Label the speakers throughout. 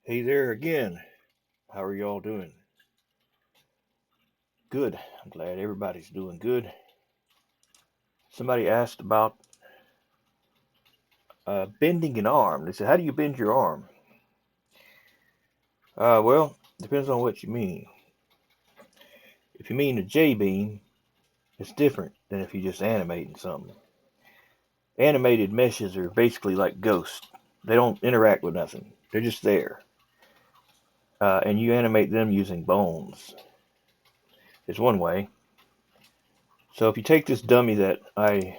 Speaker 1: Hey there again. How are y'all doing? Good. I'm glad everybody's doing good. Somebody asked about bending an arm. They said, "How do you bend your arm?" Well, depends on what you mean. If you mean a J beam, it's different than if you're just animating something. Animated meshes are basically like ghosts. They don't interact with nothing. They're just there. And you animate them using bones. It's one way. So if you take this dummy that I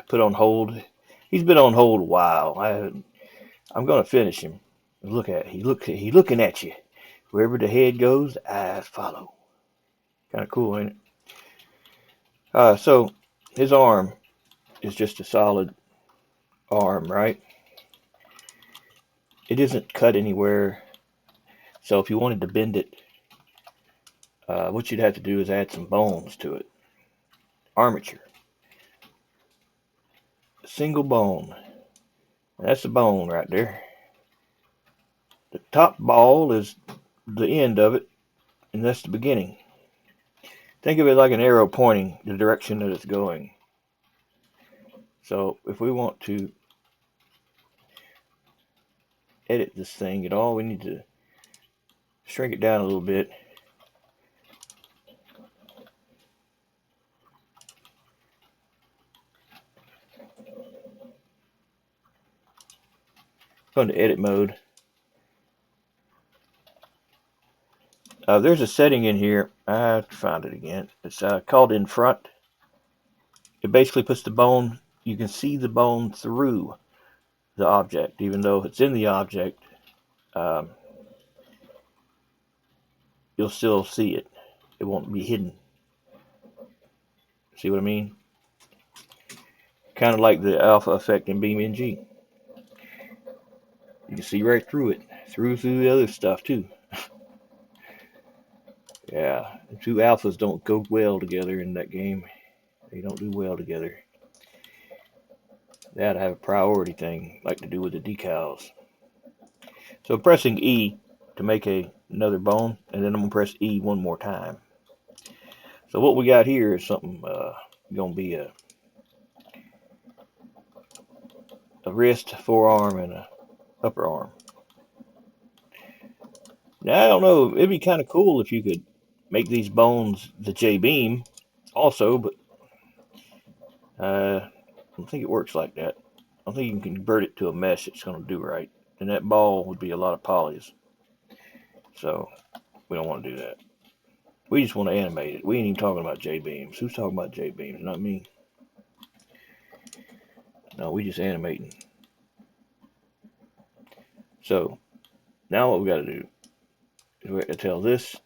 Speaker 1: put on hold, he's been on hold a while. I'm gonna finish him. Look at he looking at you. Wherever the head goes, the eyes follow. Kind of cool, ain't it? So his arm is just a solid arm, right? It isn't cut anywhere. So if you wanted to bend it, what you'd have to do is add some bones to it. Armature, a single bone. That's a bone right there. The top ball is the end of it, and that's the beginning. Think of it like an arrow pointing the direction that it's going. So if we want to edit this thing at all, we need to shrink it down a little bit. Go into edit mode. There's a setting in here. I found it again. It's called in front. It basically puts the bone, you can see the bone through the object, even though it's in the object, um, you'll still see it. It won't be hidden. See what I mean? Kind of like the alpha effect in BeamNG. You can see right through it, through the other stuff too. Yeah, the two alphas don't go well together in that game. They don't do well together. They ought to have a priority thing, like to do with the decals. So I'm pressing E to make another bone, and then I'm gonna press E one more time. So what we got here is something gonna be a wrist, forearm, and a upper arm. Now I don't know. It'd be kind of cool if you could make these bones the J beam also, but I don't think it works like that. I don't think you can convert it to a mesh that's gonna do right, and that ball would be a lot of polys. So we don't want to do that. We just want to animate it. We ain't even talking about J beams. Who's talking about J beams? Not me. No, we just animating. So now what we got to do is we have to tell this,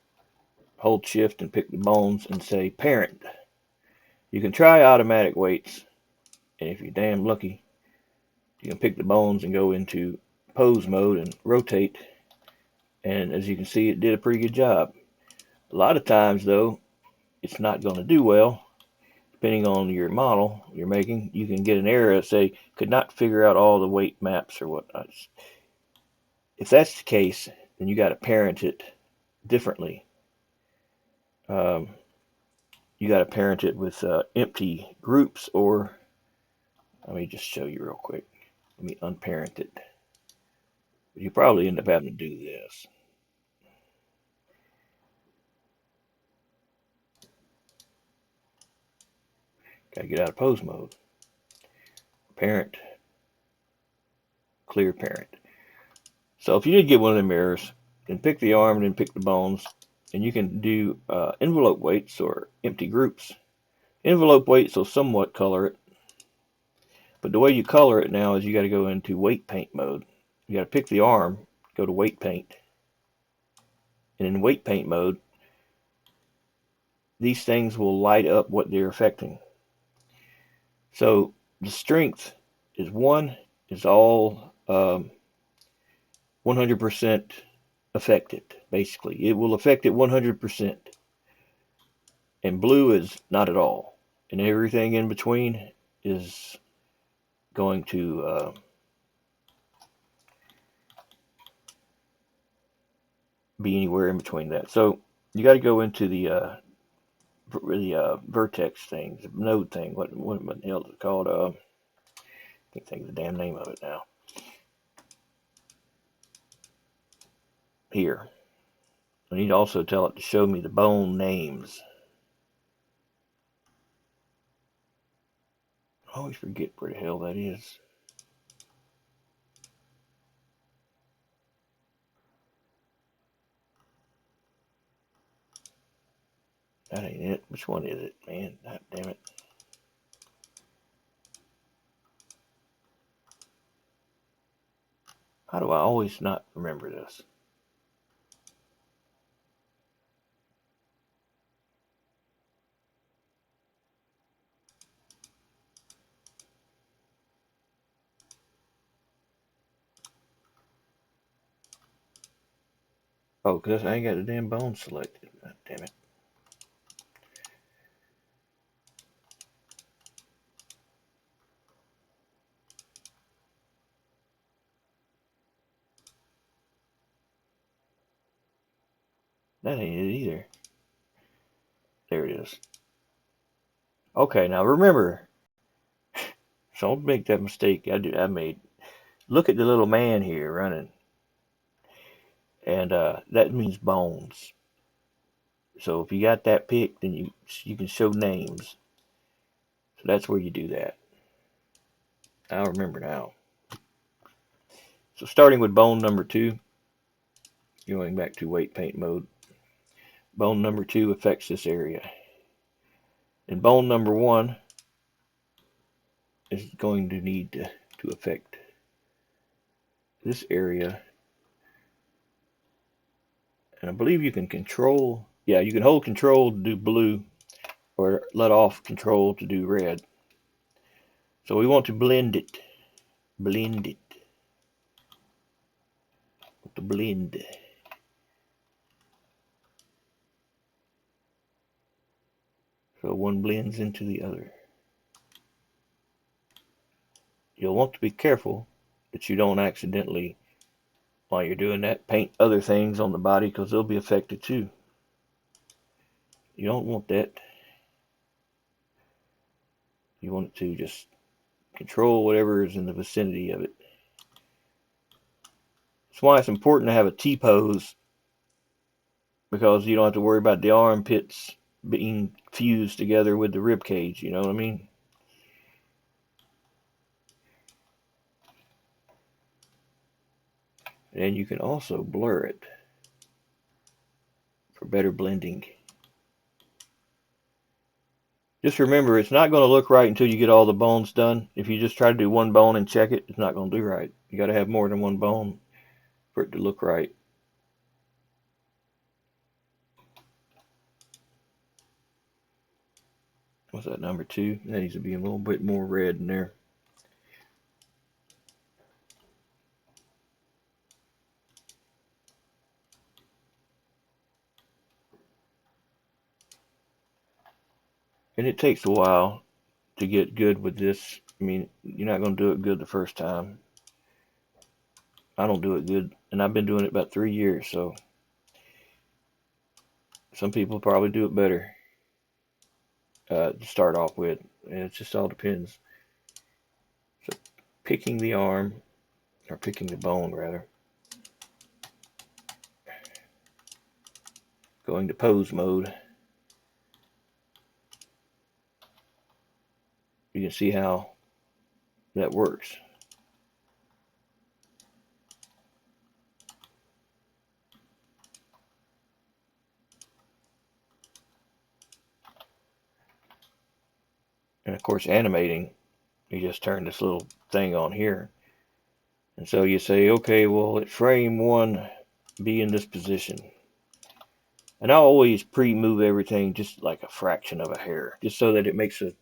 Speaker 1: hold shift and pick the bones and say parent. You can try automatic weights, and if you're damn lucky, you can pick the bones and go into pose mode and rotate. And as you can see, it did a pretty good job. A lot of times, though, it's not going to do well. Depending on your model you're making, you can get an error that say could not figure out all the weight maps or whatnot. If that's the case, then you got to parent it differently. Um, you got to parent it with empty groups, or let me just show you real quick. Let me unparent it. You probably end up having to do this. Got to get out of pose mode. Parent, clear parent. So if you did get one of them errors, then pick the arm and then pick the bones, and you can do envelope weights or empty groups. Envelope weights will somewhat color it, but the way you color it now is you got to go into weight paint mode. You got to pick the arm, go to weight paint, and in weight paint mode, these things will light up what they're affecting. So the strength is all 100% affected, basically. It will affect it 100%. And blue is not at all. And everything in between is going to be anywhere in between that. So you got to go into the vertex thing, the node thing. What the hell is it called? I can't think of the damn name of it now. Here. I need to also tell it to show me the bone names. I always forget where the hell that is. That ain't it. Which one is it, man? God damn it. How do I always not remember this? Oh, because I ain't got the damn bone selected. God damn it. That ain't it either. There it is. Okay, now remember, so don't make that mistake I made. Look at the little man here running, and that means bones. So if you got that picked, then you can show names. So that's where you do that. I remember now. So starting with bone number 2, going back to weight paint mode. Bone number 2 affects this area. And bone number 1 is going to need to affect this area. And I believe you can control, yeah, you can hold control to do blue or let off control to do red. So we want to blend it. Blend it. To blend. So one blends into the other. You'll want to be careful that you don't accidentally, while you're doing that, paint other things on the body because they'll be affected too. You don't want that. You want to just control whatever is in the vicinity of it. That's why it's important to have a T-pose, because you don't have to worry about the armpits being fused together with the rib cage, you know what I mean? And you can also blur it for better blending. Just remember, it's not going to look right until you get all the bones done. If you just try to do one bone and check it, it's not going to do right. You got to have more than one bone for it to look right. What's that, number 2? That needs to be a little bit more red in there. And it takes a while to get good with this. I mean, you're not going to do it good the first time. I don't do it good, and I've been doing it about 3 years, so some people probably do it better to start off with. And it just all depends. So picking the arm, or picking the bone rather, going to pose mode. You can see how that works. And of course, animating, you just turn this little thing on here. And so you say, okay, well, at frame 1, be in this position. And I always pre-move everything just like a fraction of a hair, just so that it makes a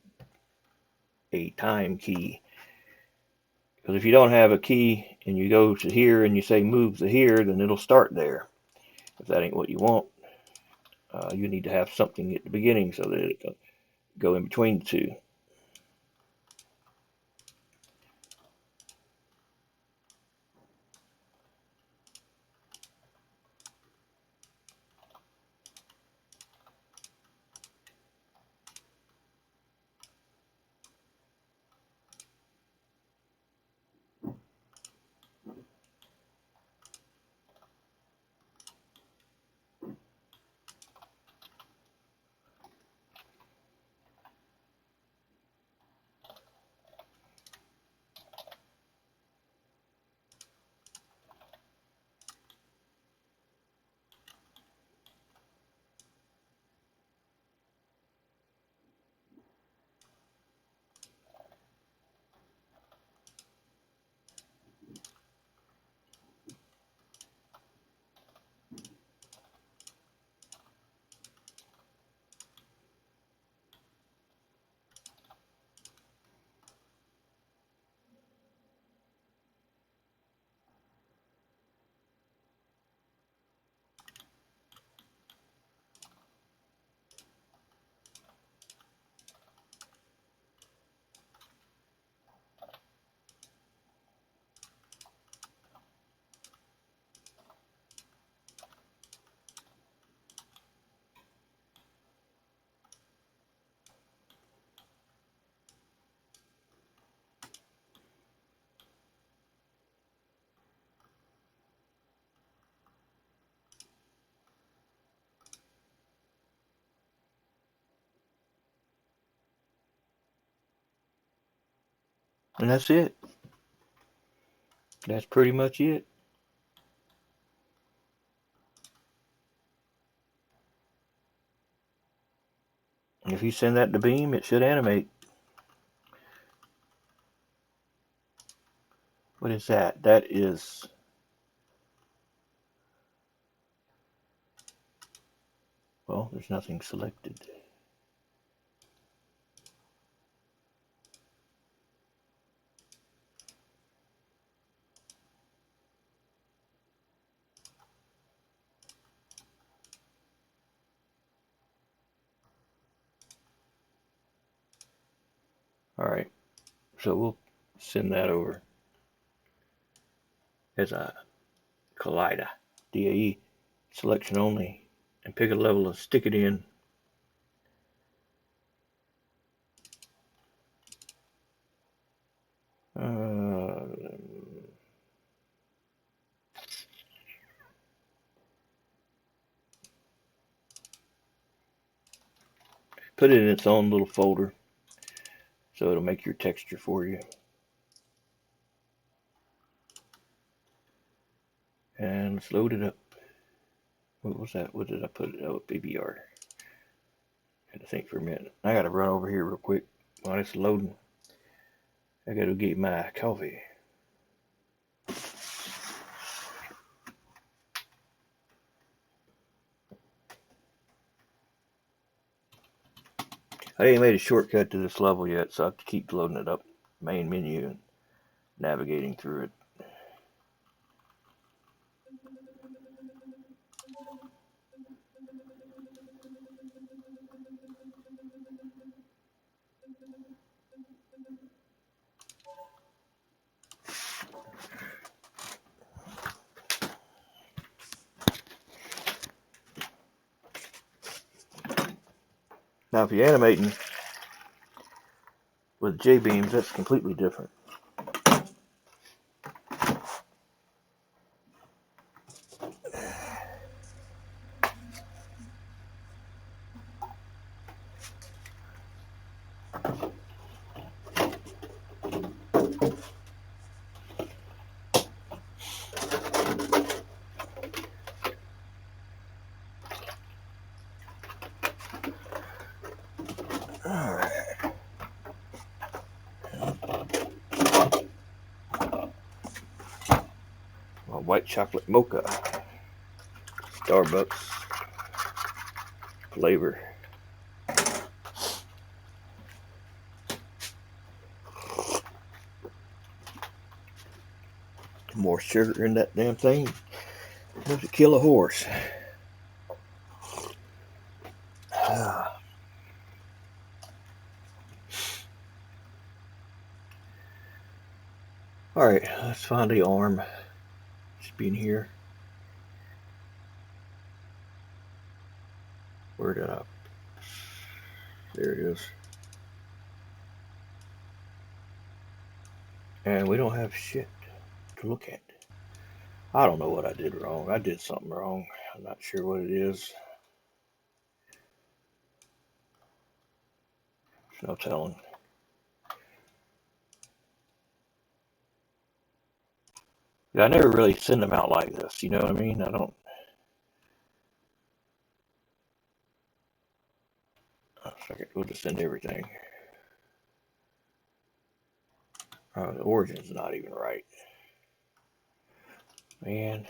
Speaker 1: time key. Because if you don't have a key and you go to here and you say move to here, then it'll start there. If that ain't what you want, you need to have something at the beginning so that it can go in between the two. And that's it. That's pretty much it. And if you send that to Beam, it should animate. What is that? That is... Well, there's nothing selected. Alright, so we'll send that over as a collider. DAE selection only. And pick a level and stick it in. Put it in its own little folder so it'll make your texture for you. And let's load it up. What was that? What did I put it? Oh, BBR. Had to think for a minute. I gotta run over here real quick while it's loading. I gotta get my coffee. I ain't made a shortcut to this level yet, so I have to keep loading it up. Main menu and navigating through it. Now, if you're animating with J-beams, that's completely different. Alright. White chocolate mocha. Starbucks flavor. More sugar in that damn thing. Enough to kill a horse. Alright, let's find the arm. Should be in here. Where did I? There it is. And we don't have shit to look at. I don't know what I did wrong. I did something wrong. I'm not sure what it is. There's no telling. Yeah, I never really send them out like this. You know what I mean? I don't. We'll just send everything. The origin's not even right. Man.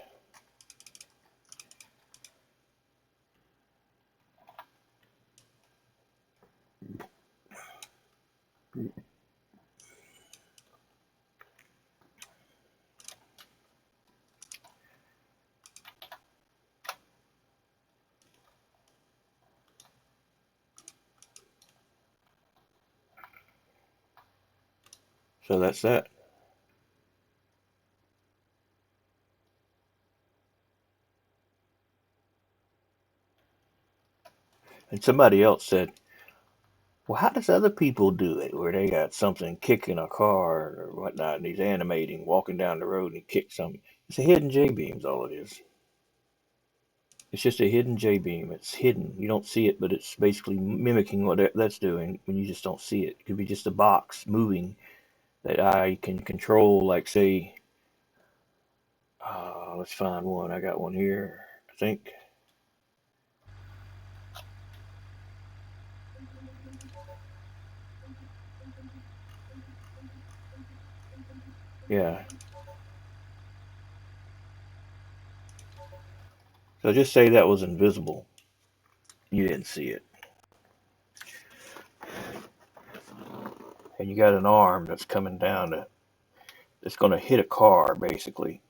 Speaker 1: So that's that. And somebody else said, well, how does other people do it? Where they got something kicking a car or whatnot, and he's animating, walking down the road, and he kicks something. It's a hidden J-beam, all it is. It's just a hidden J-beam. It's hidden. You don't see it, but it's basically mimicking what that's doing when you just don't see it. It could be just a box moving that I can control, like say, let's find one. I got one here, I think. Yeah. So just say that was invisible. You didn't see it. And you got an arm that's coming down that's going to hit a car, basically.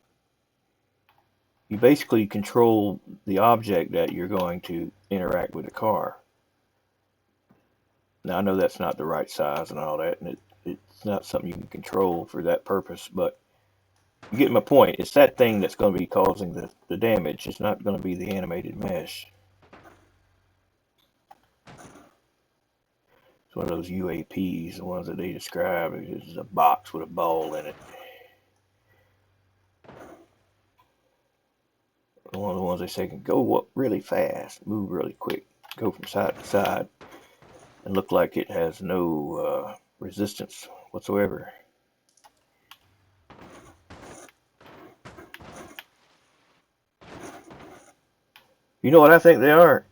Speaker 1: You basically control the object that you're going to interact with the car. Now, I know that's not the right size and all that, and it's not something you can control for that purpose, but you get my point. It's that thing that's going to be causing the damage. It's not going to be the animated mesh. It's one of those UAPs, the ones that they describe. It's a box with a ball in it. One of the ones they say can go up really fast, move really quick, go from side to side, and look like it has no resistance whatsoever. You know what I think they are?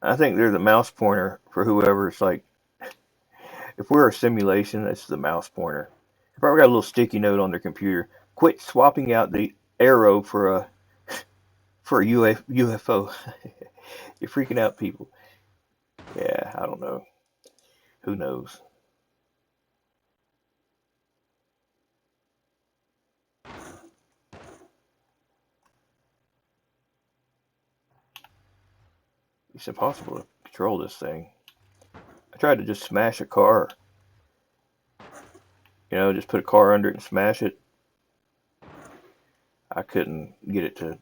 Speaker 1: I think they're the mouse pointer for whoever. It's like, if we're a simulation, it's the mouse pointer. They probably got a little sticky note on their computer. Quit swapping out the arrow for a UFO. You're freaking out people. Yeah, I don't know. Who knows? It's impossible to control this thing. I tried to just smash a car. Just put a car under it and smash it. I couldn't get it to.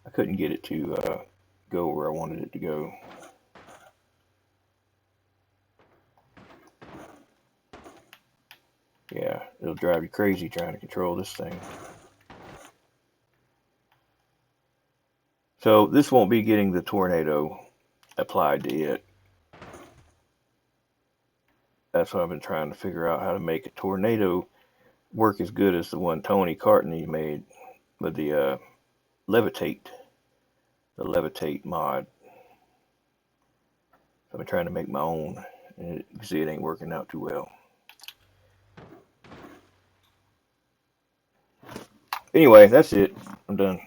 Speaker 1: I couldn't get it to go where I wanted it to go. Yeah, it'll drive you crazy trying to control this thing. So this won't be getting the tornado applied to it. That's what I've been trying to figure out, how to make a tornado work as good as the one Tony Cartney made with the Levitate mod. I've been trying to make my own, and you see it ain't working out too well. Anyway, that's it. I'm done.